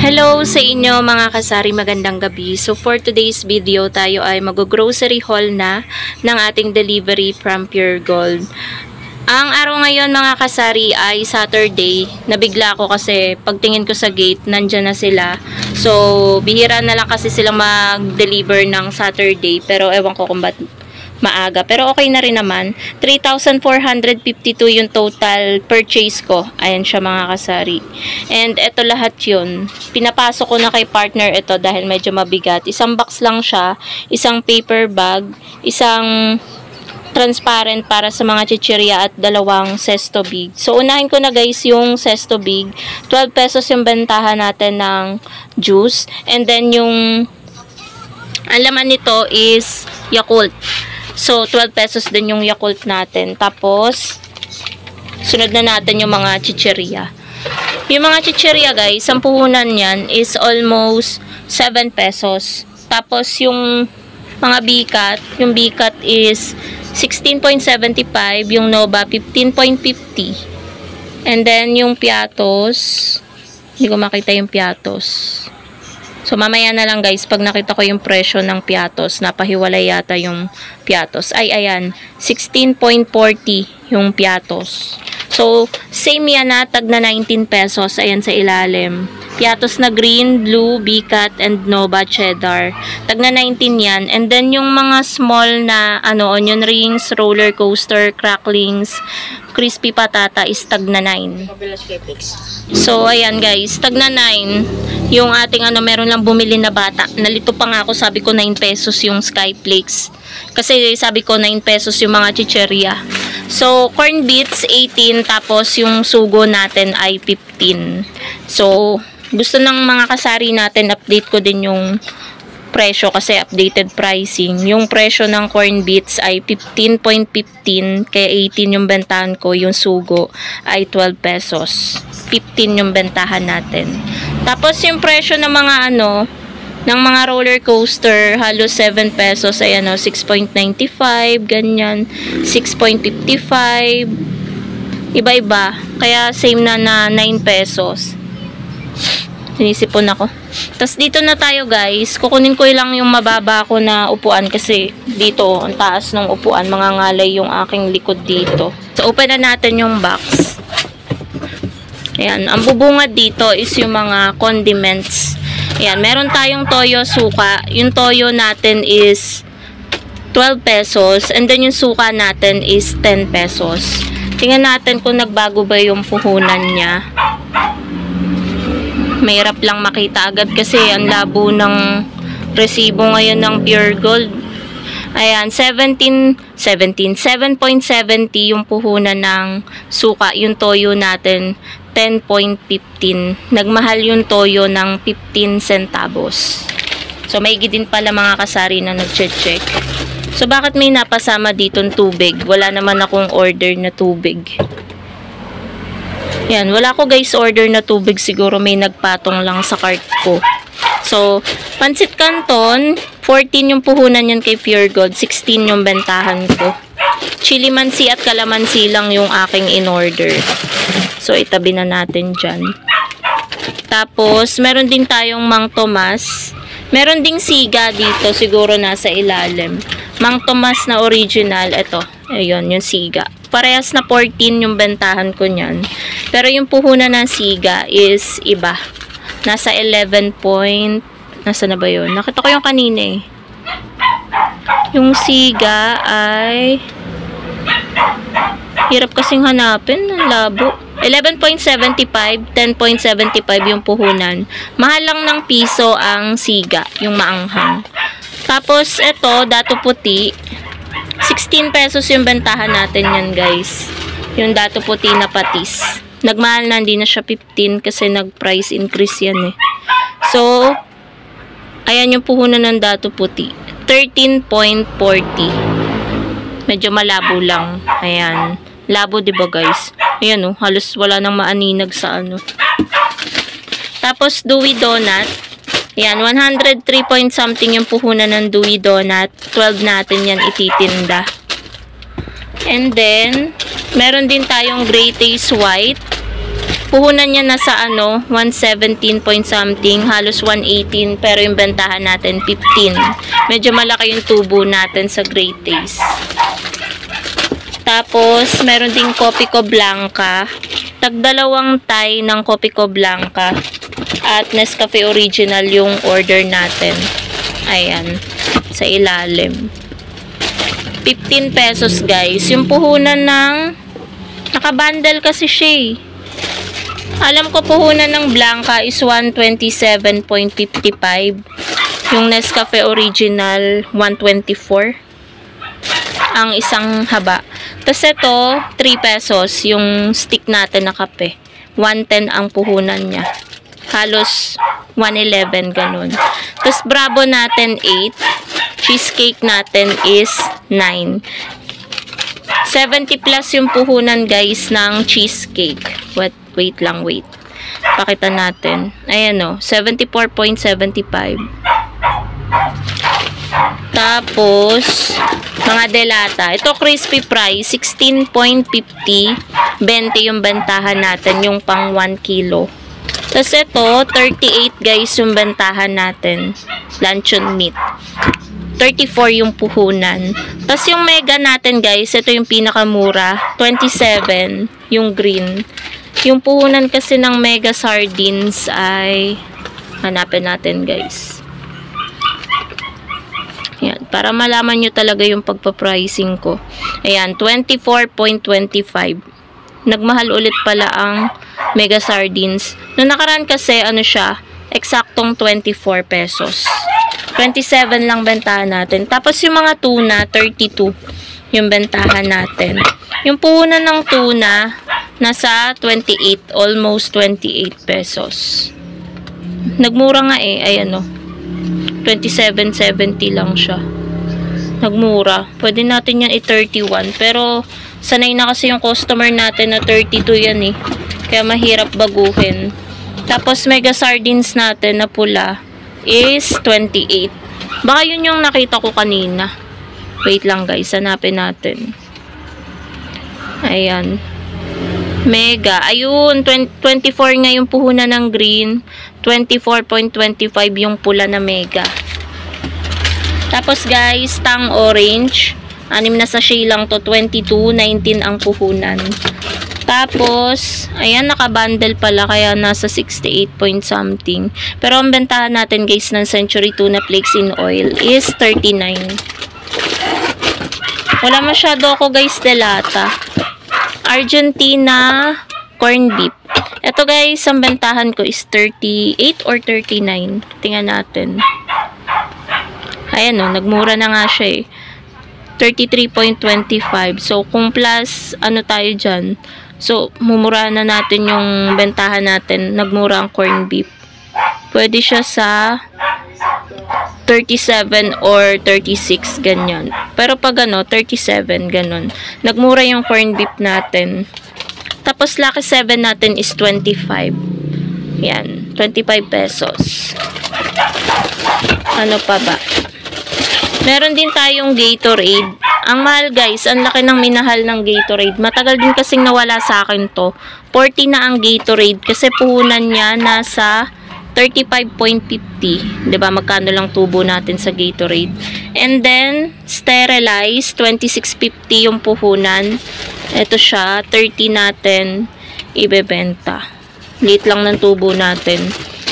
Hello sa inyo mga kasari, magandang gabi. So for today's video, tayo ay mag-grocery haul na ng ating delivery from Pure Gold. Ang araw ngayon mga kasari ay Saturday. Nabigla ako kasi pagtingin ko sa gate, nandyan na sila. So bihira na lang kasi silang mag-deliver ng Saturday, pero ewan ko kung ba't maaga. Pero okay na rin naman. 3,452 yung total purchase ko. Ayan siya mga kasari. And ito lahat yun. Pinapasok ko na kay partner ito dahil medyo mabigat. Isang box lang siya. Isang paper bag. Isang transparent para sa mga chichirya at dalawang Zesto Big. So unahin ko na guys yung Zesto Big. 12 pesos yung bentahan natin ng juice. And then yung ang laman nito is Yakult. So, 12 pesos din yung Yakult natin. Tapos, sunod na natin yung mga chichirya. Yung mga chichirya, guys, ang puhunan yan is almost 7 pesos. Tapos, yung mga bikat, yung bikat is 16.75, yung Nova 15.50. And then, yung piatos, hindi ko makita yung piatos. So, mamaya na lang guys, pag nakita ko yung presyo ng piatos, napahiwalay yata yung piatos. Ay, ayan, 16.40 yung piatos. So, same yan na, tag na 19 pesos. Ayan sa ilalim. Piatos na green, blue, bikat, and Nova cheddar. Tag na 19 yan. And then, yung mga small na, onion rings, roller coaster, cracklings, crispy patata is tag na 9. So, ayan guys, tag na 9. Yung ating meron lang bumili na bata. Nalito pa nga ako, sabi ko 9 pesos yung Skyflakes. Kasi sabi ko 9 pesos yung mga chichirya. So, corn beets 18, tapos yung sugo natin ay 15. So, gusto ng mga kasari natin, update ko din yung presyo kasi updated pricing. Yung presyo ng corn beets ay 15.15, kaya 18 yung bentahan ko. Yung sugo ay 12 pesos. 15 yung bentahan natin. Tapos yung presyo ng mga ng mga roller coaster, halos 7 pesos. Ayan 6.95, ganyan. 6.55. Iba-iba. Kaya same na 9 pesos. Sinisipon ako. Tapos dito na tayo guys. Kukunin ko lang yung mababa ko na upuan kasi dito, ang taas ng upuan. Mangangalay yung aking likod dito. So open na natin yung box. Ayan. Ang bubungad dito is yung mga condiments. Ayan. Meron tayong toyo suka. Yung toyo natin is 12 pesos. And then yung suka natin is 10 pesos. Tingnan natin kung nagbago ba yung puhunan niya. Mahirap lang makita agad kasi ang labo ng resibo ngayon ng Pure Gold. Ayan, 7.70 yung puhunan ng suka. Yung toyo natin, 10.15. Nagmahal yung toyo ng 15 centavos. So, may din pala mga kasari na nag-check. So, bakit may napasama ditong tubig? Wala naman akong order na tubig. Yan, wala ko guys order na tubig. Siguro may nagpatong lang sa cart ko. So, Pansit Canton, 14 yung puhunan yan kay Pure Gold. 16 yung bentahan ko. Chili mansi at kalamansi lang yung aking in-order. So, itabi na natin dyan. Tapos, meron din tayong Mang Tomas. Meron ding siga dito. Siguro nasa ilalim. Mang Tomas na original. Ito. Ayun, yung siga. Parehas na 14 yung bentahan ko niyan. Pero yung puhunan ng siga is iba. Nasa 11 point. Nasa na ba yun? Nakita ko yung kanina eh. Yung siga ay hirap kasing hanapin. Ang labo. 11.75, 10.75 yung puhunan. Mahal lang ng piso ang siga, yung maanghang. Tapos, ito, dato puti. 16 pesos yung bentahan natin yan, guys. Yung dato puti na patis. Nagmahal na, hindi na siya 15 kasi nag-price increase yan eh. So, ayan yung puhunan ng dato puti. 13.40. Medyo malabo lang. Ayan. Labo, diba guys? Ayan oh, halos wala nang maaninag sa Tapos, Dewey Donut. Ayan, 103 point something yung puhunan ng Dewey Donut. 12 natin yan ititinda. And then, meron din tayong Gray Taste White. Puhunan niya nasa 117 point something, halos 118, pero yung bentahan natin 15. Medyo malaki yung tubo natin sa Great Taste. Tapos, meron ding Copico Blanca. Tagdalawang Thai ng Copico Blanca. At Nescafe Original yung order natin. Ayan, sa ilalim. 15 pesos guys. Yung puhunan ng, nakabundle kasi siya eh. Alam ko puhunan ng Blanca is 127.55. Yung Nescafe Original 124. Ang isang haba. Tapos ito 3 pesos yung stick natin na kape. 110 ang puhunan niya. Halos 111 ganun. Tapos Bravo natin 8. Cheesecake natin is 9. 70 plus yung puhunan guys ng cheesecake. Wait lang. Pakita natin. Ayan o. 74.75. Tapos, mga delata. Ito crispy fry. 16.50. 20 yung bentahan natin. Yung pang 1 kilo. Tapos ito, 38 guys yung bentahan natin. Luncheon meat. 34 yung puhunan. Tapos yung mega natin guys, ito yung pinakamura. 27 yung green. Yung puhunan kasi ng mega sardines ay hanapin natin guys. Ayan, para malaman nyo talaga yung pagpa-pricing ko. Ayan, 24.25. Nagmahal ulit pala ang mega sardines. Noong nakaraan kasi, siya, eksaktong 24 pesos. 27 lang bentahan natin. Tapos yung mga tuna, 32 yung bentahan natin. Yung puhunan ng tuna, nasa 28, almost 28 pesos. Nagmura nga eh, ayan o. 27.70 lang siya. Nagmura. Pwede natin yan i-31. Pero, sanay na kasi yung customer natin na 32 yan eh. Kaya mahirap baguhin. Tapos, mega sardines natin na pula is 28. Baka yun yung nakita ko kanina. Wait lang guys, hanapin natin. Ayan. Mega. Ayun, 24 nga yung puhunan ng green. 24.25 yung pula na mega. Tapos guys, tang orange. 6 na sachet lang to. 22.19 ang puhunan. Tapos, ayan, nakabundle pala, kaya nasa 68 point something. Pero ang bentahan natin guys ng Century Tuna Flakes in Oil is 39. Wala masyado ako guys delata. Argentina corn beef. Ito guys, ang bentahan ko is 38 or 39. Tingnan natin. Ayan o, nagmura na nga siya eh. 33.25. So, kung plus, tayo dyan? So, mumura na natin yung bentahan natin. Nagmura ang corn beef. Pwede siya sa 37 or 36, ganyan. Pero pag 37, ganun. Nagmura yung corn beef natin. Tapos, Lucky 7 natin is 25. Yan, 25 pesos. Ano pa ba? Meron din tayong Gatorade. Ang mahal guys, ang laki ng minahal ng Gatorade. Matagal din kasing nawala sa akin to. 40 na ang Gatorade kasi puhunan niya nasa 35.50. 'Di ba? Magkano lang tubo natin sa Gatorade. And then sterilized 26.50 yung puhunan. Ito siya, 30 natin ibebenta. Liit lang ng tubo natin.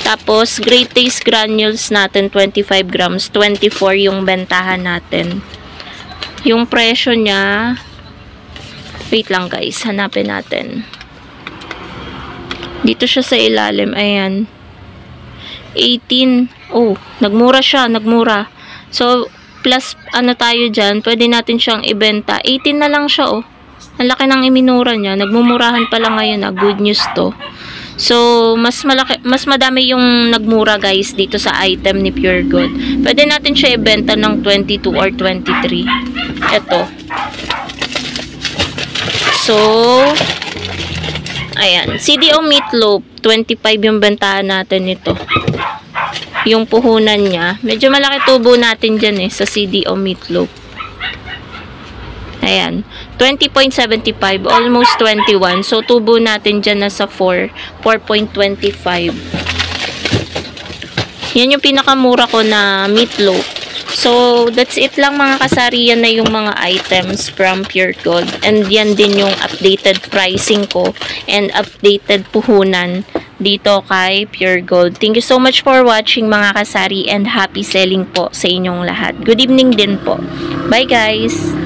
Tapos, Great Taste granules natin, 25 grams. 24 yung bentahan natin. Yung presyo niya, wait lang guys, hanapin natin. Dito siya sa ilalim, ayan. 18. Oh, nagmura siya, nagmura. So, plus tayo dyan, pwede natin siyang ibenta. 18 na lang siya, oh. Ang laki ng iminura niya. Nagmumurahan pala ngayon, good news to. So, mas madami yung nagmura guys dito sa item ni Pure Gold. Pwede natin siya ibenta ng 22 or 23. Ito. So, ayan. CDO meatloaf, 25 yung bentahan natin nito. Yung puhunan niya. Medyo malaki tubo natin dyan sa CDO meatloaf. Ayan, 20.75, almost 21. So, tubo natin dyan na sa 4.25. Yan yung pinakamura ko na meatloaf. So, that's it lang mga kasari. Yan na yung mga items from Pure Gold. And yan din yung updated pricing ko and updated puhunan dito kay Pure Gold. Thank you so much for watching mga kasari and happy selling po sa inyong lahat. Good evening din po. Bye guys!